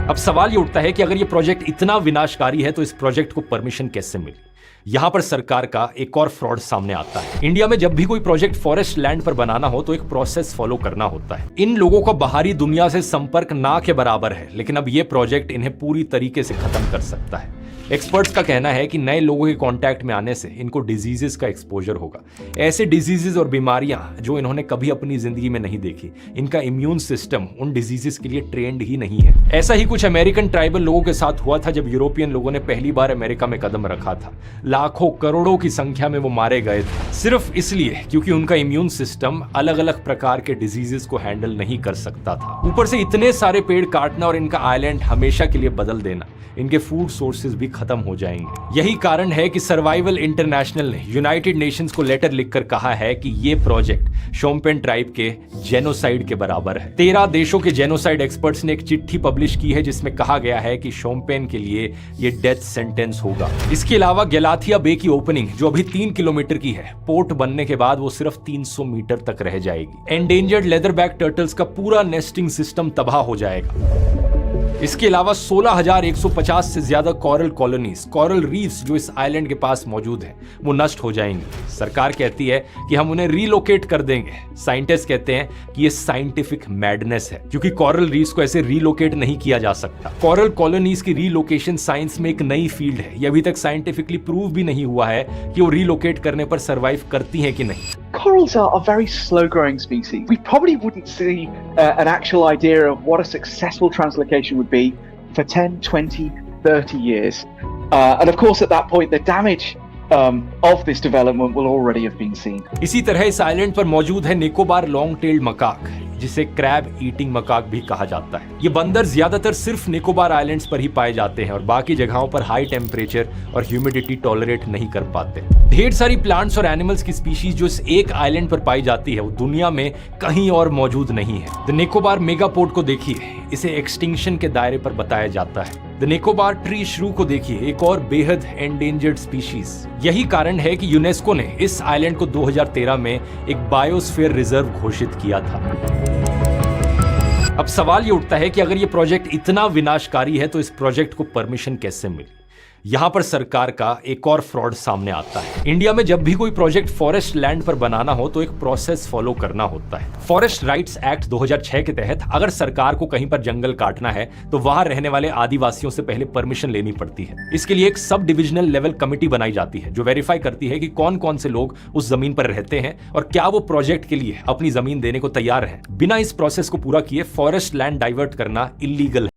अब सवाल ये उठता है कि अगर ये प्रोजेक्ट इतना विनाशकारी है तो इस प्रोजेक्ट को परमिशन कैसे मिली। यहां पर सरकार का एक और फ्रॉड सामने आता है। इंडिया में जब भी कोई प्रोजेक्ट फॉरेस्ट लैंड पर बनाना हो तो एक प्रोसेस फॉलो करना होता है। इन लोगों का बाहरी दुनिया से संपर्क ना के बराबर है, लेकिन अब ये प्रोजेक्ट इन्हें पूरी तरीके से खत्म कर सकता है। एक्सपर्ट्स का कहना है कि नए लोगों के कांटेक्ट में आने से इनको डिजीजेस का एक्सपोजर होगा। ऐसे डिजीजेस और बीमारियां जो इन्होंने कभी अपनी जिंदगी में नहीं देखी। इनका इम्यून सिस्टम उन डिजीजेस के लिए ट्रेंड ही नहीं है। ऐसा ही कुछ अमेरिकन ट्राइबल लोगों के साथ हुआ था जब यूरोपियन लोगों ने पहली बार अमेरिका में कदम रखा था। लाखों करोड़ों की संख्या में वो मारे गए थे, सिर्फ इसलिए क्योंकि उनका इम्यून सिस्टम अलग अलग प्रकार के डिजीजेस को हैंडल नहीं कर सकता था। ऊपर से इतने सारे पेड़ काटना और इनका आइलैंड हमेशा के लिए बदल देना, इनके फूड सोर्सेज भी खत्म हो जाएंगे। यही कारण है कि सर्वाइवल इंटरनेशनल ने यूनाइटेड नेशंस को लेटर लिखकर कहा है कि ये प्रोजेक्ट शोम्पेन ट्राइब के जेनोसाइड के बराबर है। 13 देशों के जेनोसाइड एक्सपर्ट्स ने एक चिट्ठी पब्लिश की है जिसमें कहा गया है कि शोम्पेन के लिए ये डेथ सेंटेंस होगा। इसके अलावा गैलाथिया बे की ओपनिंग जो अभी 3 किलोमीटर की है, पोर्ट बनने के बाद वो सिर्फ 300 मीटर तक रह जाएगी। एंडेंजर्ड लेदरबैक टर्टल्स का पूरा नेस्टिंग सिस्टम तबाह हो जाएगा। इसके अलावा 16,150 से ज्यादा कोरल कॉलोनीज, कोरल रीफ्स जो इस आइलैंड के पास मौजूद हैं, वो नष्ट हो जाएंगी। सरकार कहती है कि हम उन्हें रीलोकेट कर देंगे। साइंटिस्ट कहते हैं कि ये साइंटिफिक मैडनेस है, क्योंकि कोरल रीफ्स को ऐसे रीलोकेट नहीं किया जा सकता। कोरल कॉलोनीज की रीलोकेशन साइंस में एक नई फील्ड है। ये अभी तक साइंटिफिकली प्रूव भी नहीं हुआ है कि वो रीलोकेट करने पर सर्वाइव करती हैं कि नहीं। Corals are a very slow-growing species. We probably wouldn't see an actual idea of what a successful translocation would be for 10, 20, 30 years. And of course, at that point, the damage of this development will already have been seen. इसी तरह इस island पर मौजूद है Nicobar long tailed macaque, जिसे crab eating macaque भी कहा जाता है। ये बंदर ज्यादातर सिर्फ निकोबार आइलैंड्स पर ही पाए जाते हैं और बाकी जगहों पर हाई टेम्परेचर और ह्यूमिडिटी टॉलरेट नहीं कर पाते। ढेर सारी प्लांट्स और एनिमल्स की स्पीशीज जो इस एक आइलैंड पर पाई जाती है वो दुनिया में कहीं और मौजूद नहीं है। द निकोबार मेगापोड को देखिए, इसे एक्सटिंक्शन के दायरे पर बताया जाता है। द निकोबार ट्री श्रू को देखिए, एक और बेहद एंडेंजर्ड स्पीशीज। यही कारण है कि यूनेस्को ने इस आइलैंड को 2013 में एक बायोस्फीयर रिजर्व घोषित किया था। अब सवाल ये उठता है कि अगर ये प्रोजेक्ट इतना विनाशकारी है तो इस प्रोजेक्ट को परमिशन कैसे मिली। यहां पर सरकार का एक और फ्रॉड सामने आता है। इंडिया में जब भी कोई प्रोजेक्ट फॉरेस्ट लैंड पर बनाना हो तो एक प्रोसेस फॉलो करना होता है। फॉरेस्ट राइट्स एक्ट 2006 के तहत अगर सरकार को कहीं पर जंगल काटना है तो वहां रहने वाले आदिवासियों से पहले परमिशन लेनी पड़ती है। इसके लिए एक सब डिविजनल लेवल कमेटी बनाई जाती है जो वेरीफाई करती है कि कौन कौन से लोग उस जमीन पर रहते हैं और क्या वो प्रोजेक्ट के लिए अपनी जमीन देने को तैयार है। बिना इस प्रोसेस को पूरा किए फॉरेस्ट लैंड डाइवर्ट करना इलीगल है।